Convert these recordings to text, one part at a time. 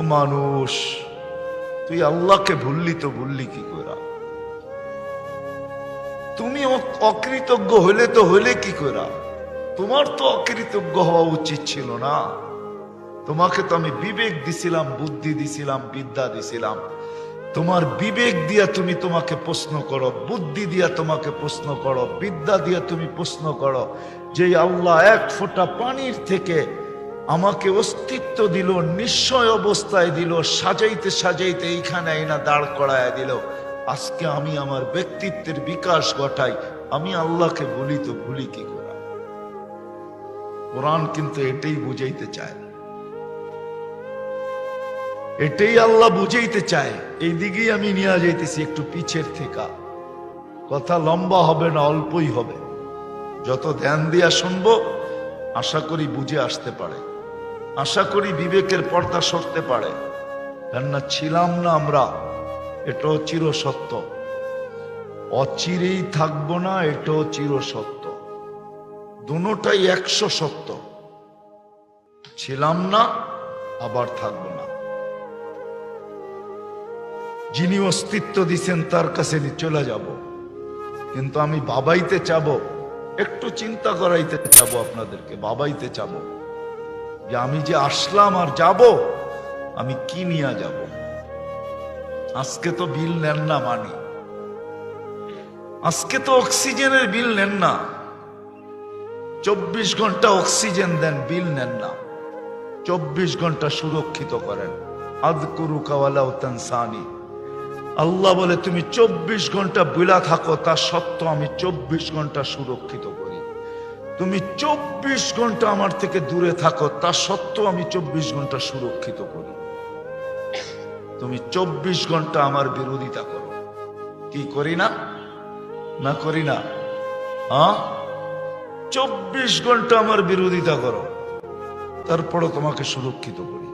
ও মানুষ, তুই আল্লাহকে ভুললি তো ভুললি কি করে? তুমি অকৃতজ্ঞ হইলে তো হইলে কি করে? তোমার তো অকৃতজ্ঞ হওয়া উচিত ছিল না। তোমাকে তো আমি বিবেক দিছিলাম, বুদ্ধি দিছিলাম, বিদ্যা দিছিলাম। তোমার বিবেক দিয়া তুমি তোমাকে প্রশ্ন করো, বুদ্ধি দিয়া তোমাকে প্রশ্ন করো, বিদ্যা দিয়া তুমি প্রশ্ন করো, যে আল্লাহ এক ফোঁটা পানির থেকে আমাকে অস্তিত্ব দিল, নিশ্চয় অবস্থায় দিল, সাজাইতে সাজাইতে এইখানে এনা দাঁড় করায় দিল। আজকে আমি আমার ব্যক্তিত্বের বিকাশ ঘটাই, আমি আল্লাহকে বলি তো ভুলি কি করে? কোরআন কিন্তু এটাই বুঝাইতে চায়, এটাই আল্লাহ বুঝাইতে চায়। এই দিকেই আমি নিয়ে যাইতেছি একটু পিছের থেকে। কথা লম্বা হবে না, অল্পই হবে। যত ধ্যান দিয়া শুনবো আশা করি বুঝে আসতে পারে, আশা করি বিবেকের পর্দা সরতে পারে। কেননা ছিলাম না আমরা, এটাও চির সত্য। অচিরেই থাকবো না, এটাও চির সত্য। দুটোটাই 100 সত্য। ছিলাম না, আবার থাকবো না। যিনি অস্তিত্ব দিচ্ছেন তার কাছে চলে যাব, কিন্তু আমি বাবাইতে চাবো, একটু চিন্তা করাইতে চাবো আপনাদেরকে, বাবাইতে চাবো যে আমি যে আসলাম আর যাব, আমি কি নিয়ে যাব। আজকে তো বিল নেন না, মানি আজকে তো অক্সিজেনের বিল নেন না, 24 ঘন্টা অক্সিজেন দেন, বিল নেন না। 24 ঘন্টা সুরক্ষিত করেন। আযকুরুকা ওয়ালাউ তানসানি। আল্লাহ বলে তুমি 24 ঘন্টা বুলা থাকো, তা সত্ত্বেও আমি 24 ঘন্টা সুরক্ষিত করি। তুমি 24 ঘন্টা আমার থেকে দূরে থাকো, তা সত্ত্বেও আমি 24 ঘন্টা সুরক্ষিত করি। তুমি 24 ঘন্টা আমার বিরোধিতা করো, কি করি না? না করি না? হ্যাঁ, 24 ঘন্টা আমার বিরোধিতা করো, তারপরও তোমাকে সুরক্ষিত করি।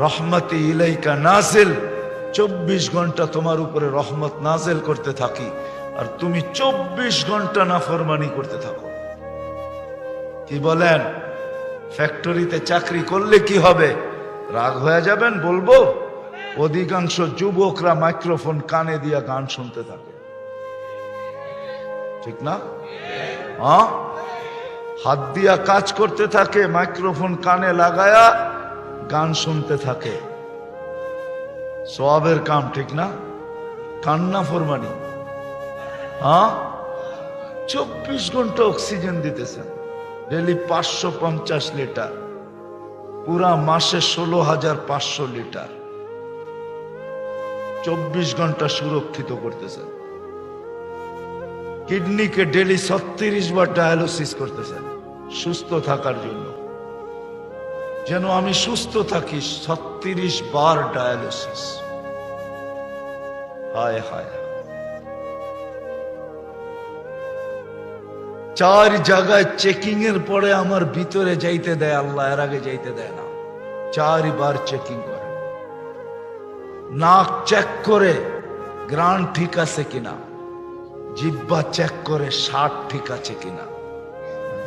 রহমতে ইলাইকা নাজিল, 24 ঘন্টা তোমার উপরে রহমত নাজিল করতে থাকি, আর তুমি 24 ঘন্টা নাফরমানি করতে থাকো। কি বলেন? ফ্যাক্টরিতে চাকরি করলে কি হবে? রাগ হয়ে যাবেন বলবো? অধিকাংশ যুবকরা মাইক্রোফোন কানে দিয়া গান শুনতে থাকে, ঠিক না? হ্যাঁ, হাত দিয়া কাজ করতে থাকে, মাইক্রোফোন কানে লাগায়া গান শুনতে থাকে। সওয়াবের কাম, ঠিক না? কান্না ফরমানি। হ্যাঁ, 24 ঘন্টা অক্সিজেন দিতেছেন, ডেলি 550 লিটার, পুরা মাসে 16,500 লিটার। 24 ঘন্টা সুরক্ষিত করতেছেন। কিডনিকে ডেলি 36 বার ডায়ালিসিস করতেছেন সুস্থ থাকার জন্য, যেন আমি সুস্থ থাকি। 36 বার ডায়ালিসিস। হায় হায়। 4 জায়গায় চেকিং এর পরে আমার ভিতরে যাইতে দেয় আল্লাহ, এর আগে যাইতে দেয় না। 4 বার চেকিং করে, নাক চেক করে গ্রান ঠিক আছে কিনা, জিহ্বা চেক করে স্বাদ ঠিক আছে কিনা,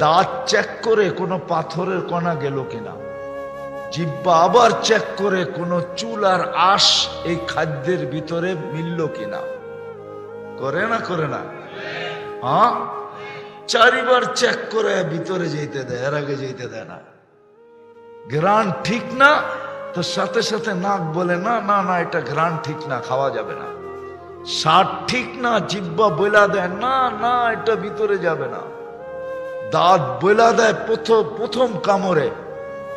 দাঁত চেক করে কোনো পাথরের কণা গেল কিনা, জিহ্বা আবার চেক করে কোনো চুল আর আঁশ এই খাদ্যের ভিতরে মিলল কিনা। করে না? করে না? হ্যাঁ, 4 বার চেক করে ভিতরে যেতে দেয়, এর আগে যেতে দেয় না। গ্রান ঠিক না তো সাথে সাথে নাক বলে না না না, এটা গ্রান ঠিক না, খাওয়া যাবে না। স্বাদ ঠিক না, জিহ্বা বইলা দেয় না না, এটা ভিতরে যাবে না। দাঁত বইলা দেয় প্রথম কামড়ে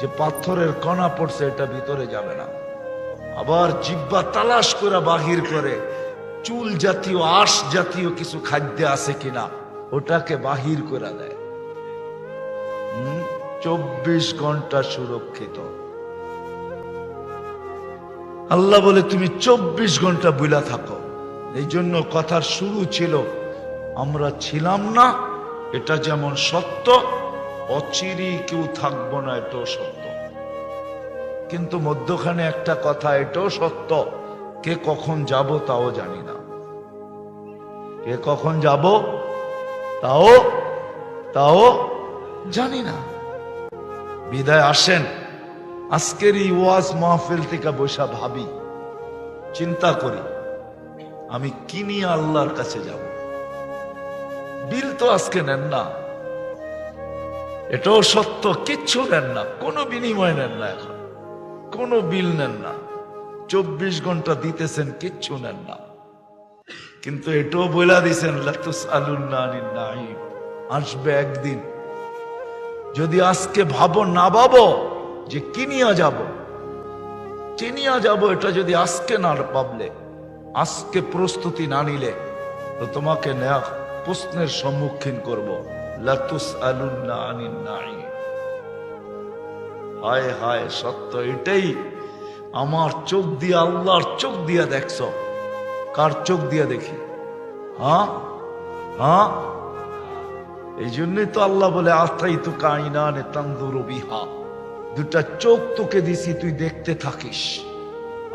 যে পাথরের কণা পড়ছে, এটা ভিতরে যাবে না। আবার জিহ্বা তালাশ করে বাহির করে চুল জাতীয় আঁশ জাতীয় কিছু খাদ্য আছে কিনা, ওটাকে বাহির করে দেয়। 24 ঘন্টা সুরক্ষিত। আল্লাহ বলে তুমি 24 ঘন্টা বুলা থাকো। এই জন্য কথার শুরু ছিল আমরা ছিলাম না, এটা যেমন সত্য, অচিরেই কেউ থাকবো না, এটাও সত্য। কিন্তু মধ্যখানে একটা কথা, এটাও সত্য, কে কখন যাব তাও জানি না। কে কখন যাব তাও জানি না। বিদায় আসেন, আজকের এই ওয়াজ মাহফিল থেকে বসা ভাবি, চিন্তা করি আমি কি নিয়ে আল্লাহর কাছে যাব। বিল তো আজকে নেন না, এটাও সত্য, কিচ্ছু নেন না, কোনো বিনিময় নেন না, এখন কোনো বিল নেন না, 24 ঘন্টা দিতেছেন, কিচ্ছু নেন না। কিন্তু এটাও বলে দিছেন লাতুসআলুন্না আনিন নাঈম, আসবে একদিন। যদি আজকে ভাবো না ভাবো যে কি নিয়ে যাব, চিনিয়া যাব, এটা যদি আজকে না ভাবলে, আজকে প্রস্তুতি না নিলে, তো তোমাকে নেয়া প্রশ্নের সম্মুখীন করব। লাতুসআলুন্না আনিন নাঈম। হায় হায়, সত্য এটাই। আমার চোখ দিয়ে, আল্লাহর চোখ দিয়ে দেখছো। কার চোখ দিয়ে দেখি? হ্যাঁ হ্যাঁ, এই জন্যই তো আল্লাহ বলে আতাইতুকা আইনানে তানজুরু বিহা, দুটা চোখ তোকে দিছি, তুই দেখতে থাকিস।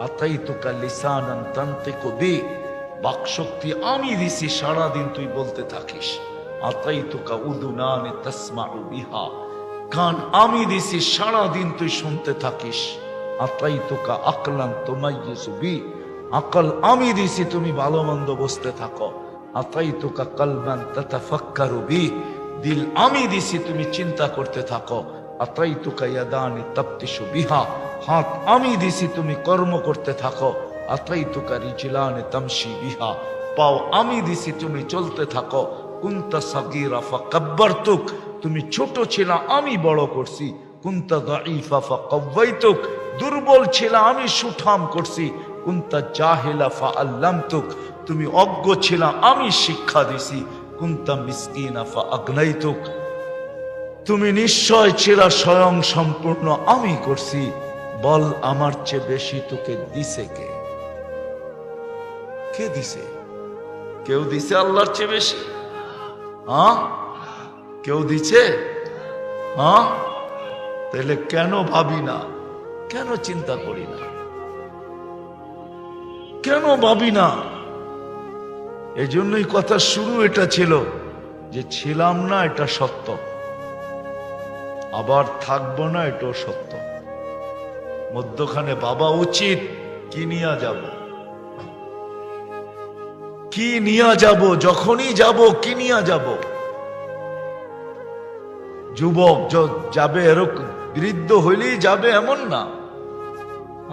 আতাইতুকা লিসানান তানতিকু বি, বাকশক্তি আমি দিছি, সারাদিন তুই বলতে থাকিস। আতাইতুকা উযুনানে তাসমাউ বিহা, কান আমি দিছি, সারাদিন তুই শুনতে থাকিস। আতাইতুকা আকলান তুমাইয়িজু বি, আকল আমি দিছি, তুমি ভালো মন্দ বুঝতে থাকো। আতাইতুকা কলবান তাতাফাক্কারু বি, দিল আমি দিছি, তুমি চিন্তা করতে থাকো। আতাইতুকা ইয়াদানি তাফতিশু বিহা, হাত আমি দিছি, তুমি কর্ম করতে থাকো। আতাইতুকা রিজলানি তামশি বিহা, পাও আমি দিছি, তুমি চলতে থাকো। কুনতা সাগীরা ফাকাব্বারতুক, তুমি ছোট ছিলা, আমি বড় করছি। কুনতা দাঈফা ফাকাওয়াইতুক, দুর্বল ছিলা, আমি সুঠাম করছি। কুনতা জাহিলা ফাআল্লামতুক, তুমি অজ্ঞ ছিলা, আমি শিক্ষা দিছি। কুনতা মিসকিনা ফাআগনাইতুক, তুমি নিশ্চয় ছিলা স্বয়ং সম্পূর্ণ, আমি করছি। বল আমার চেয়ে বেশি তোকে দিছে কে? কে দিছে? কেউ দিছে আল্লাহর চেয়ে বেশি? হ্যাঁ, কেউ দিছে? হ্যাঁ, তাহলে কেন ভাবি না? কেন চিন্তা করি না? কেন ভাবি না? এই জন্যই কথা শুরু এটা ছিল যে ছিলাম না, এটা সত্য, আবার থাকবো না, এটাও সত্য। মধ্যখানে ভাবা উচিত কি নিয়ে যাব, কি নিয়ে যাব, যখনই যাব কি নিয়ে যাব। যুবক যাবে এরকম, বৃদ্ধ হইলেই যাবে এমন না।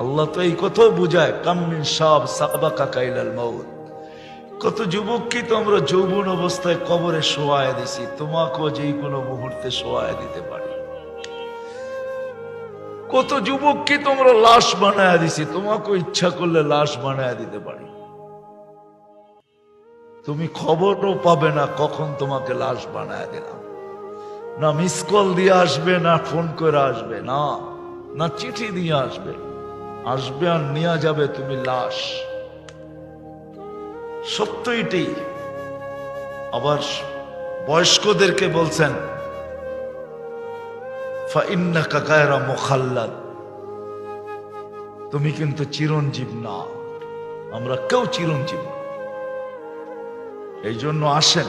আল্লাহ তো এই কথাও বুঝায়, কাম মিন শাব সাবাকা কাইলাল মাউত, কত যুবক কি তোমরা যৌবন অবস্থায় কবরে শোয়ায় দিছি, তোমাকেও যে কোনো মুহূর্তে শোয়ায় দিতে পারি। কত যুবক কি তোমরা লাশ বানায় দিছি, তোমাকেও ইচ্ছা করলে লাশ বানায় দিতে পারি। তুমি খবরও পাবে না কখন তোমাকে লাশ বানায় দিলাম। না মিস কল দিয়ে আসবে, না ফোন করে আসবে, না না চিঠি দিয়ে আসবে। আসবে আর নিয়ে যাবে তুমি লাশ। সত্য এটাই। আবার বয়স্কদেরকে বলছেন ফাইন্নাকা গায়রা মুখাল্লাদ, তুমি কিন্তু চিরঞ্জীব না, আমরা কেউ চিরঞ্জীব না। এই জন্য আসেন,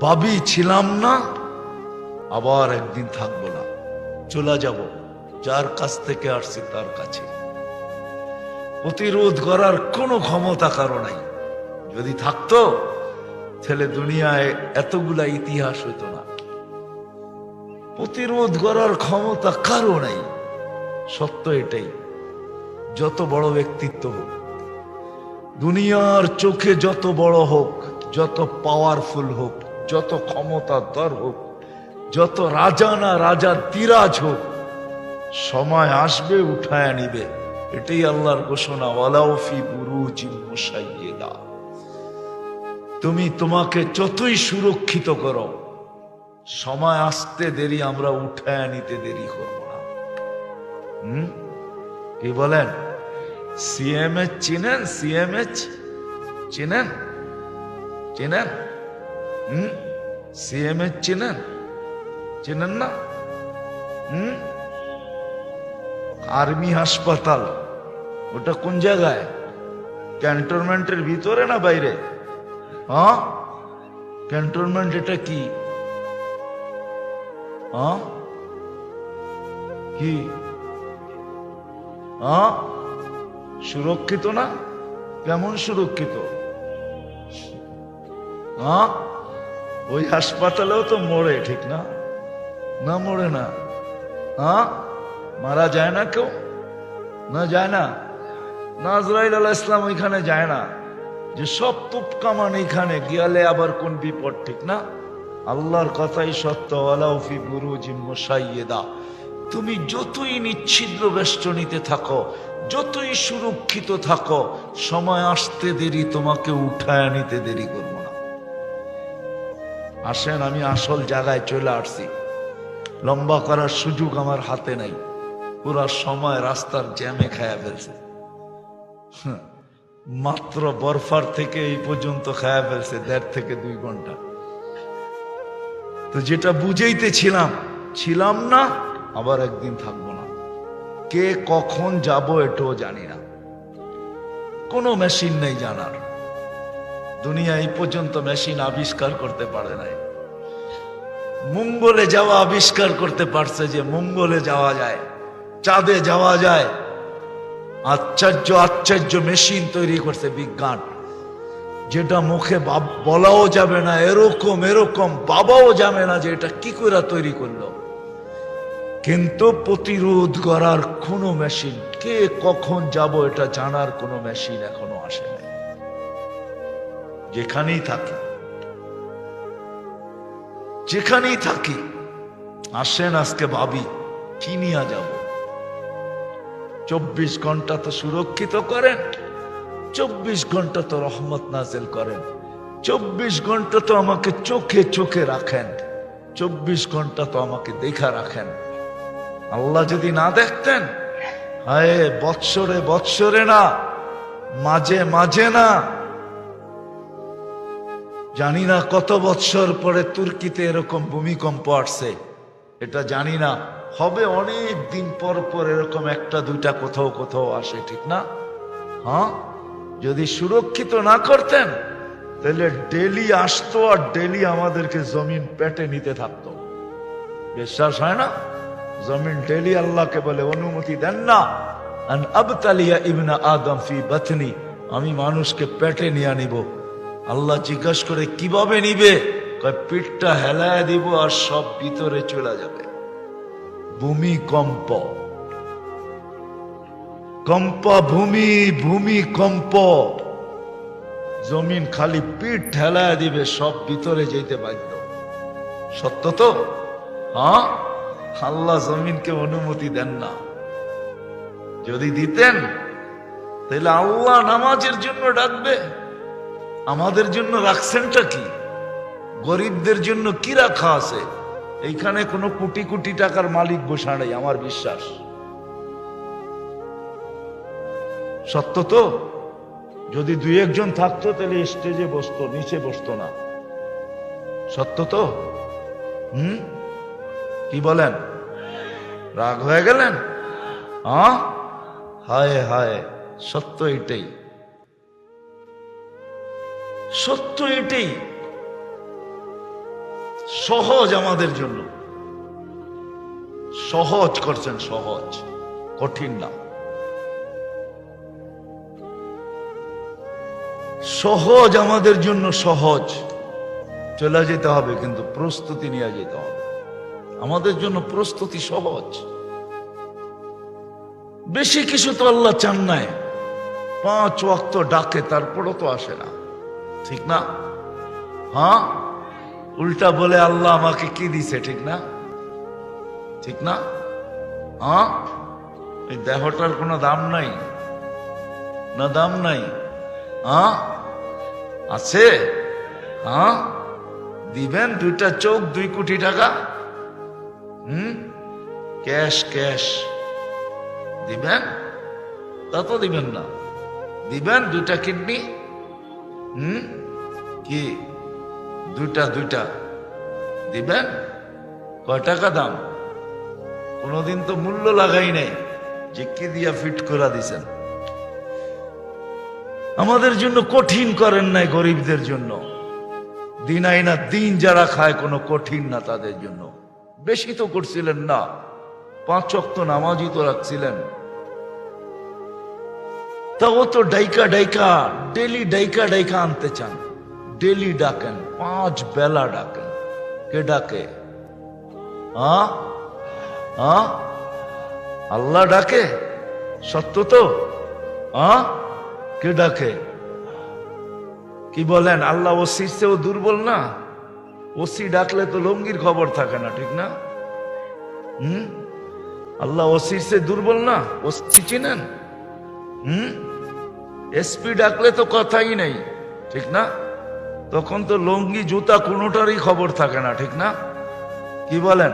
ভাবি ছিলাম না, আবার একদিন থাকবো না, চলে যাব যার কাছ থেকে আসছি তার কাছে। প্রতিরোধ করার কোনো ক্ষমতা কারো নাই। যদি থাকতো তাহলে দুনিয়ায় এতগুলা ইতিহাস হতো না। প্রতিরোধ করার ক্ষমতা কারো নাই। সত্য এটাই। যত বড় ব্যক্তিত্ব হোক, দুনিয়ার চোখে যত বড় হোক, যত পাওয়ারফুল হোক, যত ক্ষমতাধর হোক, যত রাজা না রাজা তিরাজ হোক, সময় আসবে উঠায় নিবে। এটাই আল্লাহর ঘোষণা, ওয়ালাউ ফি বুরুজিন মুশাইয়্যিদা। তুমি তোমাকে যতই সুরক্ষিত করো, সময় আসতে দেরি, আমরা উঠায় নিতে দেরি করব না। কি বলেন? সিএমএইচ চিনেন? সিএমএইচ চিনেন? চিনেন? সিএমএইচ চিনেন? চিনেন না? আর্মি হাসপাতাল, ওটা কোন জায়গায়? ক্যান্টনমেন্টের ভিতরে না বাইরে? হ্যাঁ, ক্যান্টনমেন্ট এটা কি? হ্যাঁ, কি সুরক্ষিত না? কেমন সুরক্ষিত? ওই হাসপাতালেও তো মরে, ঠিক না? না মরে না? মারা যায় না কেউ? না যায় না? আজরাইল আলাইহিস সালাম ওইখানে যায় না, যে সব তুপকামান এখানে গিয়ালে আবার কোন বিপদ, ঠিক না? আল্লাহর কথাই সত্য, ওয়ালাউ ফি বুরুজিম মুশাইয়্যিদা। তুমি যতই নিচ্ছিদ্র বেষ্টনীতে থাকো, যতই সুরক্ষিত থাকো, সময় আসতে দেরি, তোমাকে উঠায় নিতে দেরি করবো না। আসেন, আমি আসল জায়গায় চলে আসছি। লম্বা করার সুযোগ আমার হাতে নাই, পুরা সময় রাস্তার জ্যামে খায়া ফেলছে। মাত্র বরফার থেকে এই পর্যন্ত খায়া ফেলছে 1.5 থেকে 2 ঘন্টা। তো যেটা বুঝাইতেছিলাম না, আবার একদিন থাকবো না। কে কখন যাব এটাও জানি না, কোনো মেশিন নেই জানার। দুনিয়া এই পর্যন্ত মেশিন আবিষ্কার করতে পারে নাই। মঙ্গলে যাওয়া আবিষ্কার করতে পারছে, যে মঙ্গলে যাওয়া যায়, চাঁদে যাওয়া যায়। আশ্চর্য মেশিন তৈরি করছে বিজ্ঞান, যেটা মুখে বলাও যাবে না, এরকম বাবাও যাবে না যে এটা কি করে তৈরি করলো। কিন্তু প্রতিরোধ করার কোনো মেশিন, কে কখন যাব এটা জানার কোনো মেশিন এখনো আসে নাই। যেখানেই থাকি আসেন, আজকে ভাবি কি নিয়ে যাব। 24 ঘন্টা তো সুরক্ষিত করেন, 24 ঘন্টা তো রহমত নাজিল করেন, 24 ঘন্টা তো আমাকে চোখে রাখেন, 24 ঘন্টা তো আমাকে দেখা রাখেন। আল্লাহ যদি না দেখতেন, হায় বৎসরে না, মাঝে না, জানি না কত বৎসর পরে তুর্কিতে এরকম ভূমিকম্প আসছে, এটা জানি না, হবে অনেক দিন পর এরকম 1-2টা কোথাও আসে, ঠিক না? যদি সুরক্ষিত না করতেন, তাহলে ডেলি আসতো আর ডেলি আমাদেরকে জমিন পেটে নিতে থাকতো। বিশ্বাস হয় না? জমিন ডেলি আল্লাহকে বলে, অনুমতি দেন না, আন আবতালিয়া ইবনা আদম ফি বাতনি, আমি মানুষকে পেটে নিয়ে নিব। আল্লাহ জিজ্ঞাসা করে, কিভাবে নিবে? কয়, পিঠটা হেলায় দিব আর সব ভিতরে চলে যাবে। ভূমিকম্প, ভূমিকম্প, জমিন খালি পিঠ ঠেলায় দিবে, সব ভিতরে যেতে বাধ্য। সত্য তো? আল্লাহ জমিনকে অনুমতি দেন না। যদি দিতেন, তাহলে আল্লাহ নামাজের জন্য ডাকবে। আমাদের জন্য রাখছেনটা কি? গরিবদের জন্য কি রাখা আছে? এইখানে কোনো কোটি টাকার মালিক বসা নেই, আমার বিশ্বাস। সত্য তো? যদি 2-1 জন থাকতো, তাহলে স্টেজে বসতো, নিচে বসতো না। সত্য তো? কি বলেন? রাগ হয়ে গেলেন? হায়, সত্য এটাই, সত্য এটাই। সহজ আমাদের জন্য, সহজ করছেন, সহজ, কঠিন না। সহজ আমাদের জন্য, সহজ। চলে যেতে হবে, কিন্তু প্রস্তুতি নিয়ে যেতে হবে। আমাদের জন্য প্রস্তুতি সহজ। বেশি কিছু তো আল্লাহ চান নাই। 5 ওয়াক্ত ডাকে, তারপরও তো আসে না, ঠিক না? উল্টা বলে আল্লাহ আমাকে কি দিছে, ঠিক না? ঠিক না? এই দেহটার কোনো দাম নাই না? দাম নাই? আছে? দিবেন 2টা চোখ, 2 কোটি টাকা, ক্যাশ দিবেন? তা তো দিবেন না। দিবেন 2টা কিডনি, কি 2টা দিবেন? কয় টাকা দাম? কোনদিন তো মূল্য লাগাই নাই, যে কি দিয়া ফিট করে দিছেন। আমাদের জন্য কঠিন করেন নাই, গরিবদের জন্য। দিন আইনা দিন যারা খায়, কোনো কঠিন না তাদের জন্য। বেশি তো করছিলেন না, 5 ওয়াক্ত নামাজই তো রাখছিলেন, তা ও তো ডাইকা ডাইকা ডেলি ডাইকা ডাইকা আনতে চান, ডেলি ডাকেন, 5 বেলা ডাকেন। কে ডাকে? আল্লাহ ডাকে? সত্য তো? কে ডাকে? কি বলেন? আল্লাহ ওসির চেয়েও দুর্বল না? ওসি ডাকলে তো লঙ্গির খবর থাকে না, ঠিক না? আল্লাহ ওসির চেয়ে দুর্বল না? ওসি চিনেন? এসপি ডাকলে তো কথাই নেই, ঠিক না? তখন তো লঙ্গি জুতা কোনোটারই খবর থাকে না, ঠিক না? কি বলেন?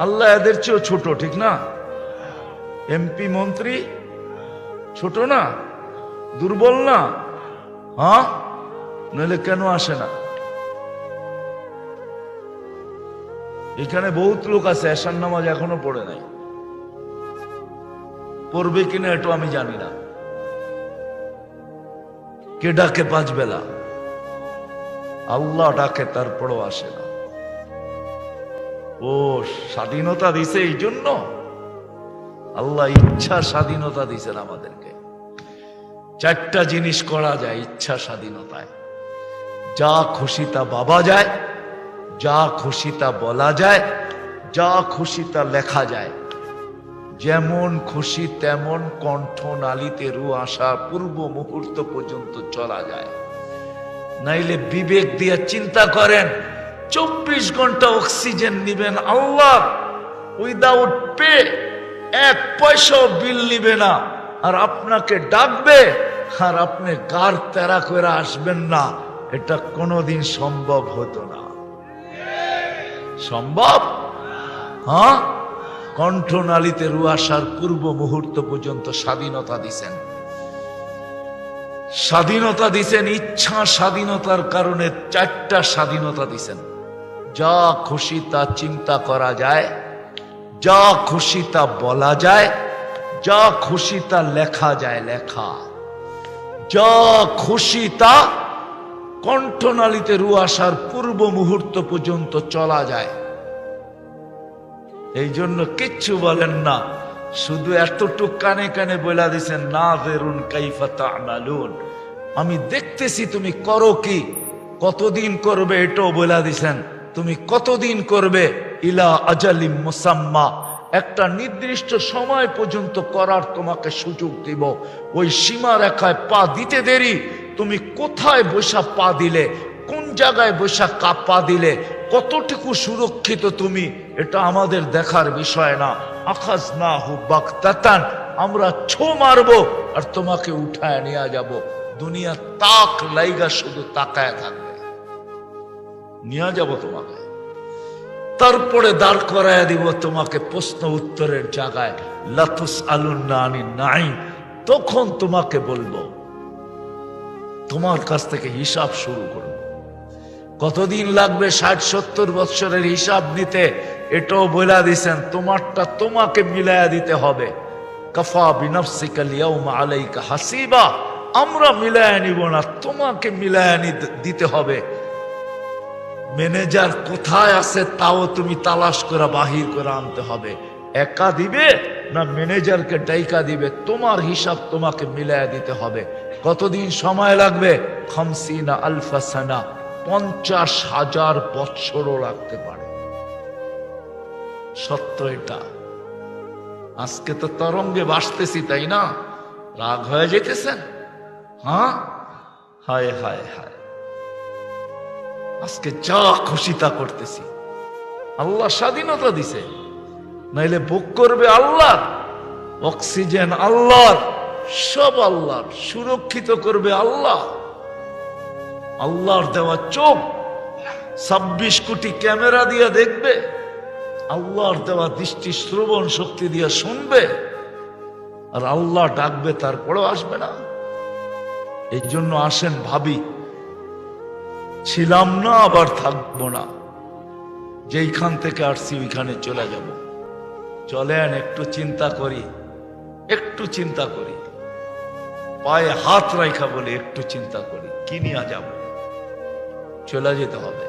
আল্লাহ এদের চেয়েও ছোট, ঠিক না? এমপি মন্ত্রী ছোট না? দুর্বল না? নইলে কেন আসে না? এখানে বহুত লোক আছে এশার নামাজ এখনো পড়ে নাই, পড়বে কিনা এটা আমি জানি না। কে ডাকে 5 বেলা? আল্লাহ ডাকে, তারপরও আসে না। ও স্বাধীনতা দিছে এই জন্য, আল্লাহ ইচ্ছা স্বাধীনতা দিছেন আমাদেরকে। 4টা জিনিস করা যায় ইচ্ছা স্বাধীনতায়। যা খুশি তা ভাবা যায়, যা খুশি তা বলা যায়, যা খুশি তা লেখা যায়, যেমন খুশি তেমন কণ্ঠনালীতে রু আসার পূর্ব মুহূর্ত পর্যন্ত চলা যায়। নাইলে বিবেক দিয়ে চিন্তা করেন, 24 ঘন্টা অক্সিজেন নিবেন আল্লাহ, উইদাউট পে, 1 পয়সাও বিল নিবে না, আর আপনাকে ডাকবে, আর আপনি গার তেরা করে আসবেন না, এটা কোনোদিন সম্ভব হতো না। সম্ভব? কণ্ঠনালীতে রু আসার পূর্ব মুহূর্ত পর্যন্ত স্বাধীনতা দিছেন। স্বাধীনতা দিছেন, ইচ্ছা স্বাধীনতার কারণে 4টা স্বাধীনতা দিছেন। যা খুশি তা চিন্তা করা যায়, যা খুশি তা বলা যায়, যা খুশি তা লেখা যায়, লেখা, যা খুশি তা কণ্ঠনালীতে রু আসার পূর্ব মুহূর্ত পর্যন্ত চলা যায়। এই জন্য কিচ্ছু বলেন না, শুধু এতটুক কানে কানে বলে দিছেন, নাযিরুন কাইফা তা'মালুন, আমি দেখতেছি তুমি করো কি, কতদিন করবে এটাও বলে দিছেন, তুমি কতদিন করবে, ইলা আজালিম মুসাম্মা, একটা নির্দিষ্ট সময় পর্যন্ত করার তোমাকে সুযোগ দিব। ওই সীমা রেখায় পা দিতে দেরি, তুমি কোথায় বসা পা দিলে, কোন জায়গায় বসা পা দিলে, কতটুকু সুরক্ষিত তুমি, এটা আমাদের দেখার বিষয় না। আখাযনাহু বাগতাতান, আমরা ছো মারবো আর তোমাকে উঠায় নিয়ে যাব। দুনিয়া তাক লাইগা শুধু তাকায় থাকবে, নিয়ে যাব তোমাকে, তারপরে দাঁড় করায় দিব তোমাকে প্রশ্ন উত্তরের জায়গায়, লাতুসআলুন্না আনিন নাঈম, তখন তোমাকে বলবো, তোমার কাছ থেকে হিসাব শুরু করব। কতদিন লাগবে 60-70 বছরের হিসাব নিতে, এটাও বলে দিছেন, তোমারটা তোমাকে মিলায়া দিতে হবে। কাফা বিনাফসিকা আল-ইয়াওমা আলাইকা হাসিবা, আমরা মিলায়া নিব না, তোমাকে মিলায়া দিতে হবে। ম্যানেজার কোথায় আছে তাও তুমি তালাশ করে বাহির করে আনতে হবে। একা দিবে না ম্যানেজারকে ডাইকা দিবে, তোমার হিসাব তোমাকে মিলায়া দিতে হবে। কতদিন সময় লাগবে? 50 আলফা সানা, 50,000 বৎসরও লাগতে পারে। সত্য এটা। আজকে তো তরঙ্গে ভাসতেছি, তাই না? রাগ হয়ে যেতেছেন? হায় হায় হায়, আজকে যা খুশি তা করতেছি। আল্লাহ স্বাধীনতা দিছে, নাইলে ভোগ করবে আল্লাহ, অক্সিজেন আল্লাহর, সব আল্লাহর, সুরক্ষিত করবে আল্লাহ। আল্লাহর দেওয়া চোখ 26 কোটি ক্যামেরা দিয়ে দেখবে, আল্লাহর দেওয়া দৃষ্টি শ্রবণ শক্তি দিয়ে শুনবে, আর আল্লাহ ডাকবে তারপরেও আসবে না। এই জন্য আসেন ভাবি, ছিলাম না আবার থাকবো না, যেইখান থেকে আসছি ওইখানে চলে যাব। চলেন একটু চিন্তা করি, একটু চিন্তা করি, পায়ে হাত রাখা বলে একটু চিন্তা করি, কি নিয়ে যাব? চলে যেতে হবে।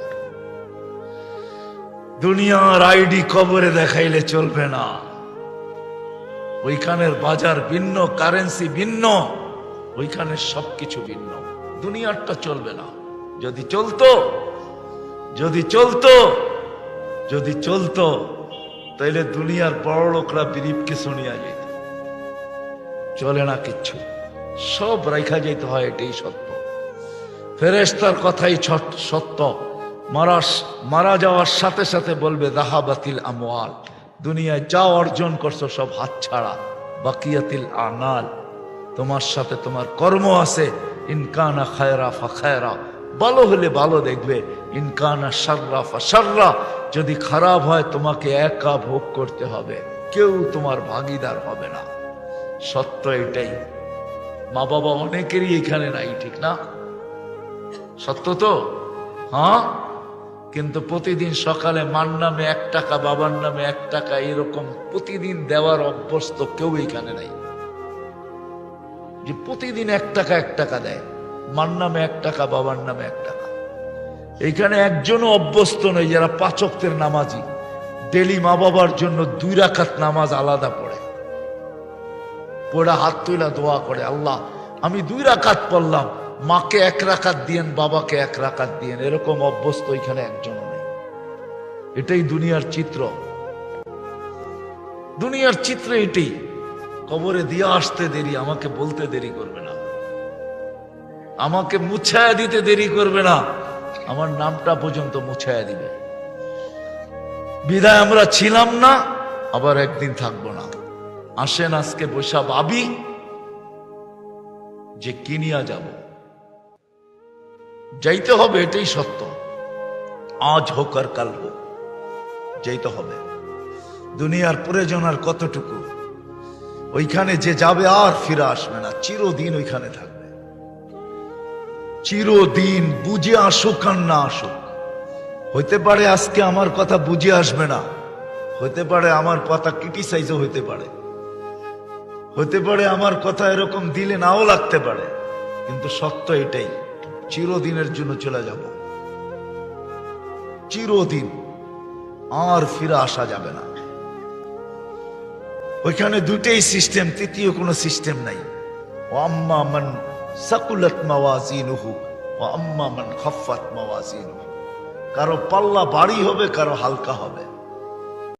দুনিয়ার আইডি কবরে দেখাইলে চলবে না, ওইখানের বাজার ভিন্ন, কারেন্সি ভিন্ন, ওইখানে সবকিছু ভিন্ন। দুনিয়ারটা চলবে না। যদি চলতো যদি চলতো যদি চলতো তাইলে দুনিয়ার বড় লোকরা বিরিপকে শুনিয়া যেত। চলে না কিচ্ছু, সব রাখা যেতে হয়, এটাই সত্য। ফেরেশতার কথাই সত্য। মারা যাওয়ার সাথে সাথে বলবে যাহাবাতিল আমওয়াল, দুনিয়ায় যা অর্জন করছো সব হাতছাড়া। বাকিয়াতিল আমাল, তোমার সাথে তোমার কর্ম আছে। ইনকানা খায়রা ফা খায়রা, ভালো হলে ভালো দেখবে। ইনকানা শাররা ফা শাররা, যদি খারাপ হয় তোমাকে একা ভোগ করতে হবে, কেউ তোমার ভাগিদার হবে না। সত্য এটাই। মা বাবা অনেকেরই এখানে নাই, ঠিক না? সত্য তো? হ্যাঁ। কিন্তু প্রতিদিন সকালে মার নামে 1 টাকা, বাবার নামে 1 টাকা, এরকম প্রতিদিন দেওয়ার অভ্যস্ত কেউ এখানে নাই। যে প্রতিদিন 1 টাকা 1 টাকা দেয়, মার নামে 1 টাকা, বাবার নামে 1 টাকা। এইখানে একজনও অভ্যস্ত নয় যারা 5 ওয়াক্তের নামাজি, ডেলি মা বাবার জন্য 2 রাকাত নামাজ আলাদা পড়ে, হাত তুলা দোয়া করে, আল্লাহ আমি 2 রাকাত পড়লাম, মাকে 1 রাকাত দিয়েন, বাবাকে 1 রাকাত দিয়েন। এরকম অভ্যস্ত এখানে একজনও নেই। এটাই দুনিয়ার চিত্র। দুনিয়ার চিত্র এটাই। কবরে দিয়ে আসতে দেরি, আমাকে বলতে দেরি করবে না, আমাকে মুছায়া দিতে দেরি করবে না, আমার নামটা পর্যন্ত মুছায়া দিবে। বিদায় আমরা ছিলাম না, আবার একদিন থাকবো না। আসেন আজকে বৈশা ভাবি যে কিনিয়া যাব, যাইতে হবে, এটাই সত্য। আজ হোক আর কাল হোক, যাইতে হবে। দুনিয়ার প্রয়োজন আর কতটুকু? ওইখানে যে যাবে আর ফিরে আসবে না, চিরদিন ওইখানে থাকবে, চিরদিন। বুঝে আসুক আর না আসুক, হইতে পারে আজকে আমার কথা বুঝে আসবে না, হইতে পারে আমার কথা ক্রিটিসাইজও হইতে পারে, হতে পারে আমার কথা এরকম দিলে নাও লাগতে পারে, কিন্তু সত্য এটাই, চিরদিনের জন্য চলে যাব, চিরদিন, আর ফিরে আসা যাবে না। ওইখানে 2টাই সিস্টেম, তৃতীয় কোনো সিস্টেম নাই। আম্মা মান সাকুলাত মাওয়াজিনুহু ওয়া আম্মা মান খাফফাত মাওয়াজিনুহু, কারো পাল্লা ভারী হবে, কারো হালকা হবে।